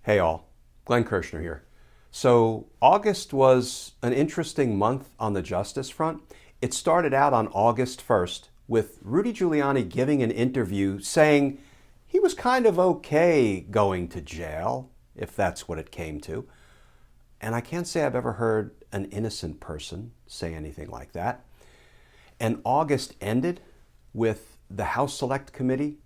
Hey all, Glenn Kirshner here. So August was an interesting month on the justice front. It started out on August 1st with Rudy Giuliani giving an interview saying he was kind of okay going to jail, if that's what it came to. And I can't say I've ever heard an innocent person say anything like that. And August ended with the House Select Committee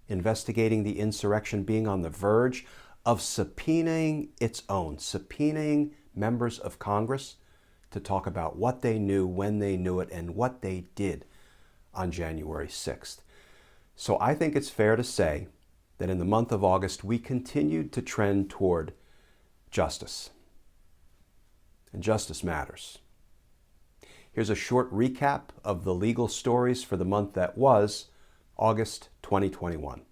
investigating the insurrection being on the verge of subpoenaing subpoenaing members of Congress to talk about what they knew, when they knew it, and what they did on January 6th. So I think it's fair to say that in the month of August, we continued to trend toward justice. And justice matters. Here's a short recap of the legal stories for the month that was August 2021.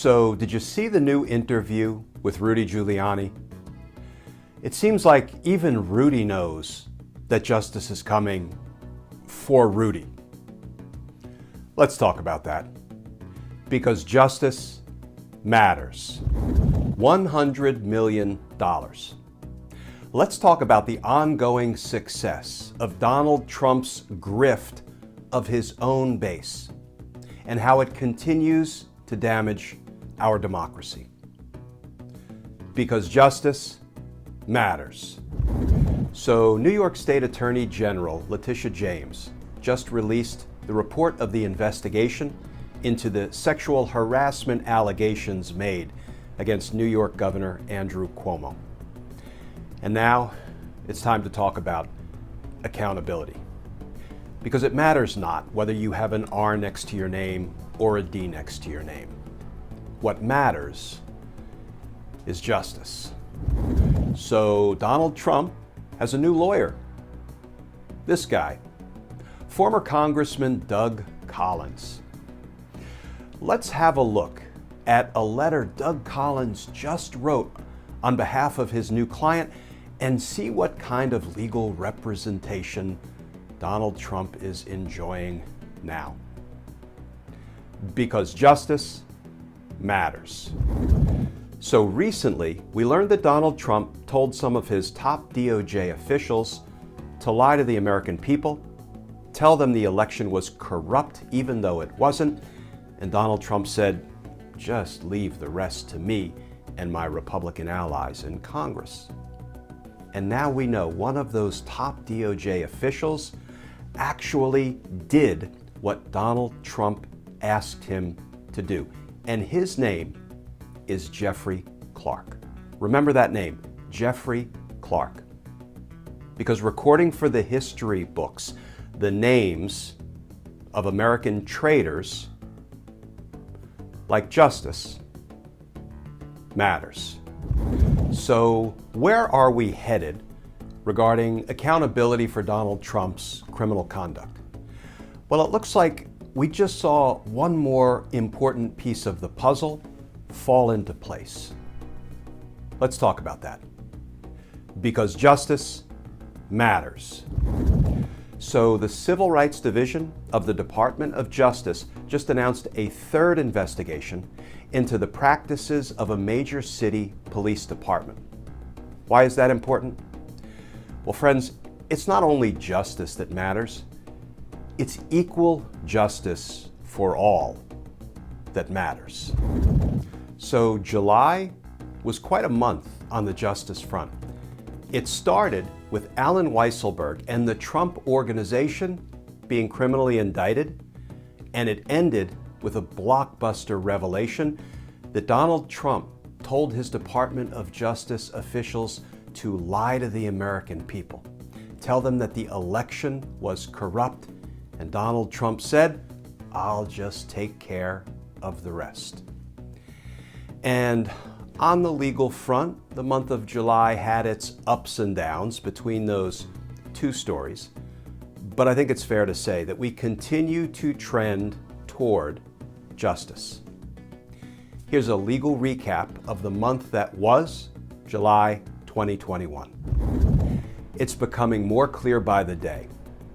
So, did you see the new interview with Rudy Giuliani? It seems like even Rudy knows that justice is coming for Rudy. Let's talk about that. Because justice matters. $100 million. Let's talk about the ongoing success of Donald Trump's grift of his own base and how it continues to damage our democracy. Because justice matters. So, New York State Attorney General Letitia James just released the report of the investigation into the sexual harassment allegations made against New York Governor Andrew Cuomo. And now it's time to talk about accountability. Because it matters not whether you have an R next to your name or a D next to your name. What matters is justice. So Donald Trump has a new lawyer. This guy, former Congressman Doug Collins. Let's have a look at a letter Doug Collins just wrote on behalf of his new client and see what kind of legal representation Donald Trump is enjoying now. Because justice matters. So recently, we learned that Donald Trump told some of his top DOJ officials to lie to the American people, tell them the election was corrupt even though it wasn't, and Donald Trump said, just leave the rest to me and my Republican allies in Congress. And now we know one of those top DOJ officials actually did what Donald Trump asked him to do. And his name is Jeffrey Clark. Remember that name, Jeffrey Clark. Because recording for the history books the names of American traitors like justice matters. So where are we headed regarding accountability for Donald Trump's criminal conduct? Well, it looks like we just saw one more important piece of the puzzle fall into place. Let's talk about that. Because justice matters. So the Civil Rights Division of the Department of Justice just announced a third investigation into the practices of a major city police department. Why is that important? Well, friends, it's not only justice that matters, it's equal justice for all that matters. So July was quite a month on the justice front. It started with Allen Weisselberg and the Trump Organization being criminally indicted, and it ended with a blockbuster revelation that Donald Trump told his Department of Justice officials to lie to the American people, tell them that the election was corrupt, and Donald Trump said, I'll just take care of the rest. And on the legal front, the month of July had its ups and downs between those two stories, but I think it's fair to say that we continue to trend toward justice. Here's a legal recap of the month that was July 2021. It's becoming more clear by the day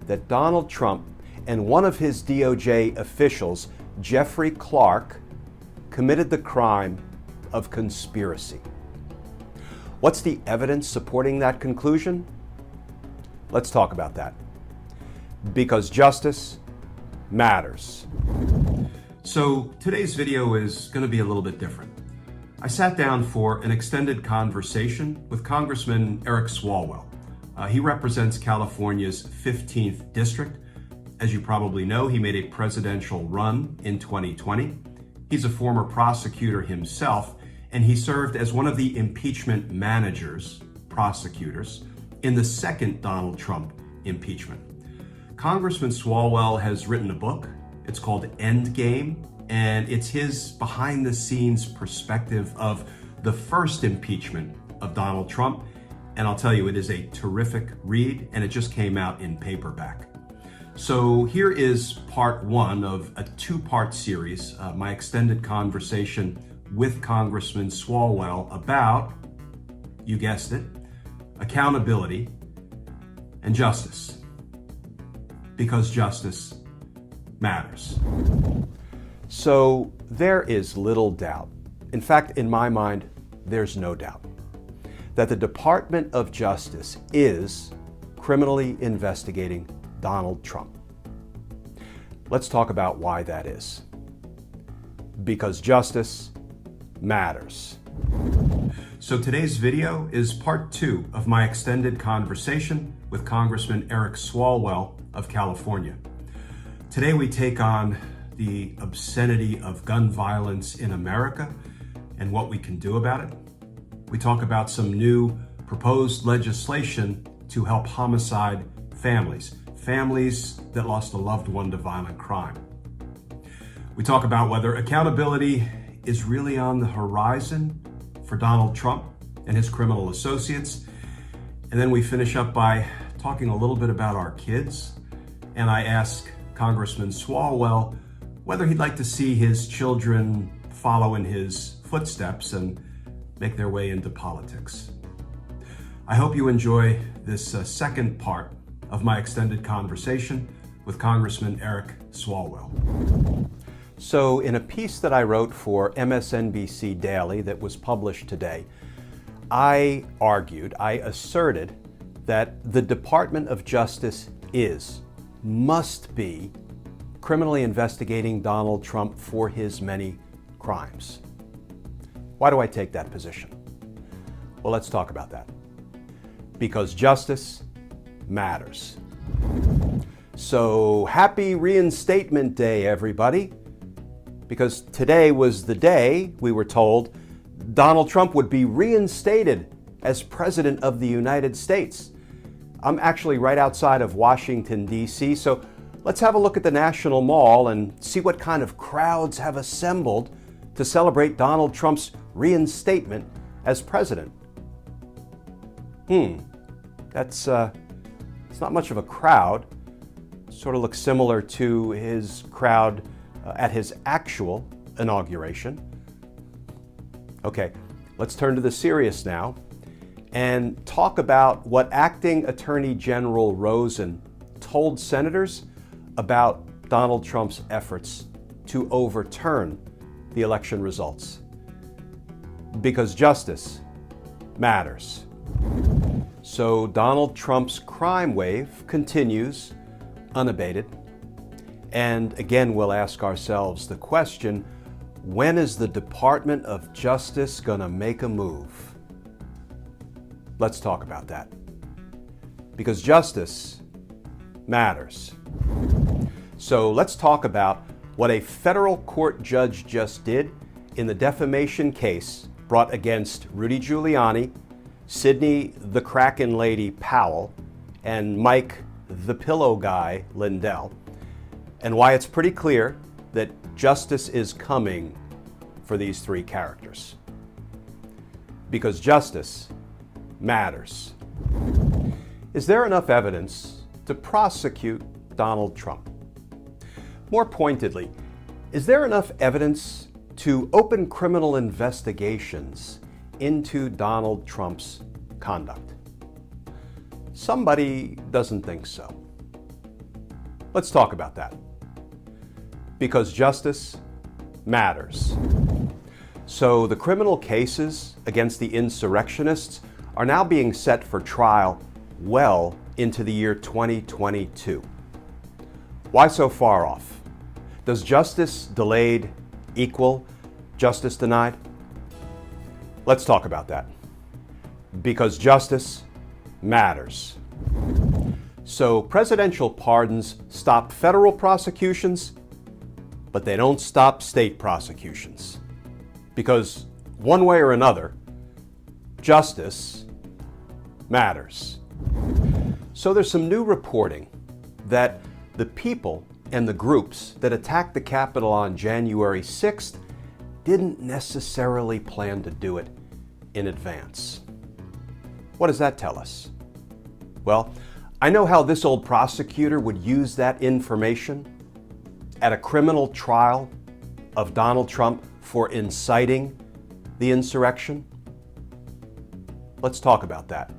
that Donald Trump and one of his DOJ officials, Jeffrey Clark, committed the crime of conspiracy. What's the evidence supporting that conclusion? Let's talk about that. Because justice matters. So today's video is going to be a little bit different. I sat down for an extended conversation with Congressman Eric Swalwell. He represents California's 15th district. As you probably know, he made a presidential run in 2020. He's a former prosecutor himself, and he served as one of the impeachment managers, prosecutors, in the second Donald Trump impeachment. Congressman Swalwell has written a book. It's called Endgame, and it's his behind-the-scenes perspective of the first impeachment of Donald Trump. And I'll tell you, it is a terrific read, and it just came out in paperback. So here is part one of a two-part series, my extended conversation with Congressman Swalwell about, you guessed it, accountability and justice. Because justice matters. So there is little doubt, in fact, in my mind, there's no doubt, that the Department of Justice is criminally investigating Donald Trump. Let's talk about why that is. Because justice matters. So today's video is part two of my extended conversation with Congressman Eric Swalwell of California. Today we take on the obscenity of gun violence in America and what we can do about it. We talk about some new proposed legislation to help homicide families that lost a loved one to violent crime. We talk about whether accountability is really on the horizon for Donald Trump and his criminal associates. And then we finish up by talking a little bit about our kids. And I ask Congressman Swalwell whether he'd like to see his children follow in his footsteps and make their way into politics. I hope you enjoy this second part of my extended conversation with Congressman Eric Swalwell. So in a piece that I wrote for MSNBC Daily that was published today, I asserted that the Department of Justice must be criminally investigating Donald Trump for his many crimes. Why do I take that position? Well, let's talk about that. Because justice matters. So happy Reinstatement Day, everybody. Because today was the day, we were told, Donald Trump would be reinstated as President of the United States. I'm actually right outside of Washington, D.C., so let's have a look at the National Mall and see what kind of crowds have assembled to celebrate Donald Trump's reinstatement as president. It's not much of a crowd. Sort of looks similar to his crowd at his actual inauguration. Okay, let's turn to the serious now and talk about what Acting Attorney General Rosen told senators about Donald Trump's efforts to overturn the election results. Because justice matters. So Donald Trump's crime wave continues unabated. And again, we'll ask ourselves the question, when is the Department of Justice going to make a move? Let's talk about that. Because justice matters. So let's talk about what a federal court judge just did in the defamation case brought against Rudy Giuliani, Sidney the Kraken Lady Powell, and Mike the Pillow Guy Lindell, and why it's pretty clear that justice is coming for these three characters. Because justice matters. Is there enough evidence to prosecute Donald Trump? More pointedly, is there enough evidence to open criminal investigations into Donald Trump's conduct? Somebody doesn't think so. Let's talk about that. Because justice matters. So the criminal cases against the insurrectionists are now being set for trial well into the year 2022. Why so far off? Does justice delayed equal justice denied? Let's talk about that. Because justice matters. So presidential pardons stop federal prosecutions, but they don't stop state prosecutions. Because one way or another, justice matters. So there's some new reporting that the people and the groups that attacked the Capitol on January 6th didn't necessarily plan to do it in advance. What does that tell us? Well, I know how this old prosecutor would use that information at a criminal trial of Donald Trump for inciting the insurrection. Let's talk about that.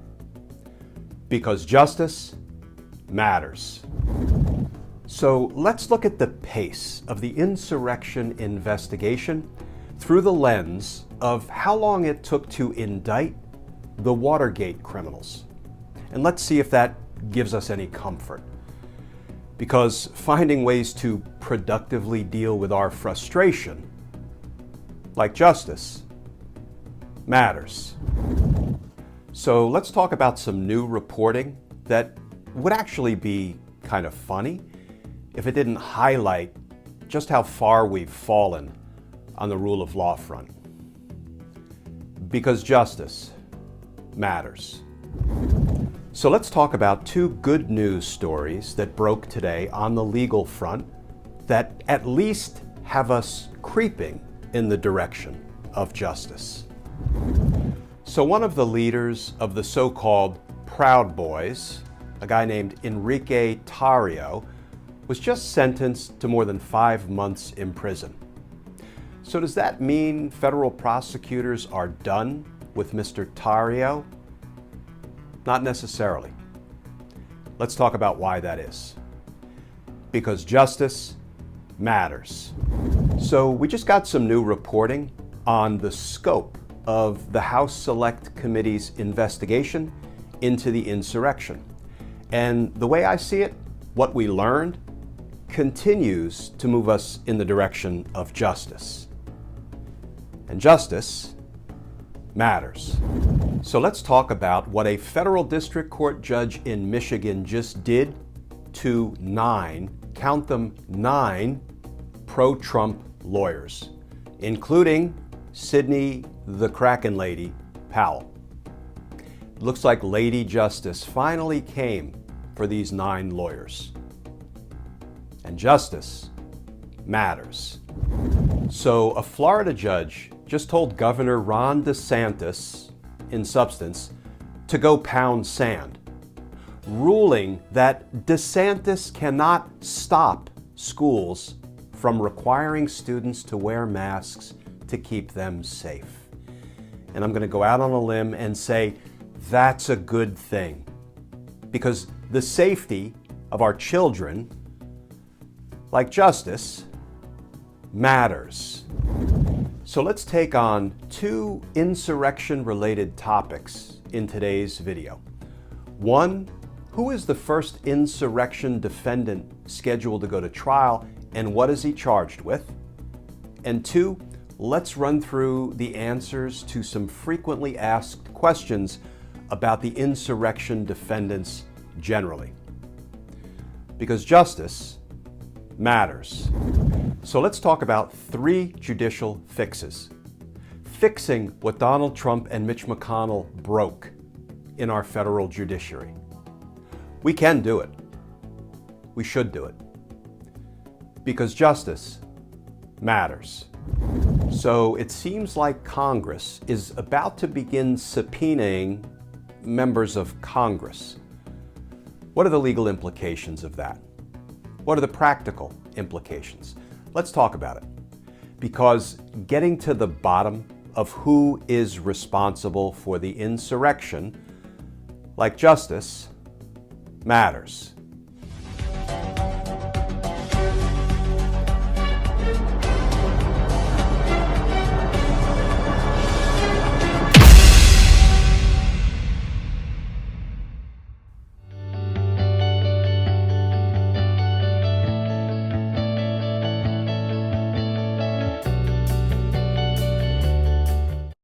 Because justice matters. So let's look at the pace of the insurrection investigation through the lens of how long it took to indict the Watergate criminals. And let's see if that gives us any comfort. Because finding ways to productively deal with our frustration, like justice, matters. So let's talk about some new reporting that would actually be kind of funny if it didn't highlight just how far we've fallen on the rule of law front. Because justice matters. So let's talk about two good news stories that broke today on the legal front that at least have us creeping in the direction of justice. So one of the leaders of the so-called Proud Boys, a guy named Enrique Tarrio, was just sentenced to more than 5 months in prison. So does that mean federal prosecutors are done with Mr. Tarrio? Not necessarily. Let's talk about why that is. Because justice matters. So we just got some new reporting on the scope of the House Select Committee's investigation into the insurrection. And the way I see it, what we learned continues to move us in the direction of justice. And justice matters. So let's talk about what a federal district court judge in Michigan just did to 9, count them 9, pro-Trump lawyers, including Sidney the Kraken Lady Powell. It looks like Lady Justice finally came for these 9 lawyers. And justice matters. So a Florida judge just told Governor Ron Desantis, in substance, to go pound sand, ruling that DeSantis cannot stop schools from requiring students to wear masks to keep them safe. And I'm going to go out on a limb and say that's a good thing, because the safety of our children, like justice, matters. So let's take on 2 insurrection-related topics in today's video. 1, who is the first insurrection defendant scheduled to go to trial, and what is he charged with? And 2, let's run through the answers to some frequently asked questions about the insurrection defendants generally. Because justice matters. So let's talk about 3 judicial fixes. Fixing what Donald Trump and Mitch McConnell broke in our federal judiciary. We can do it. We should do it. Because justice matters. So it seems like Congress is about to begin subpoenaing members of Congress. What are the legal implications of that? What are the practical implications? Let's talk about it. Because getting to the bottom of who is responsible for the insurrection, like justice, matters.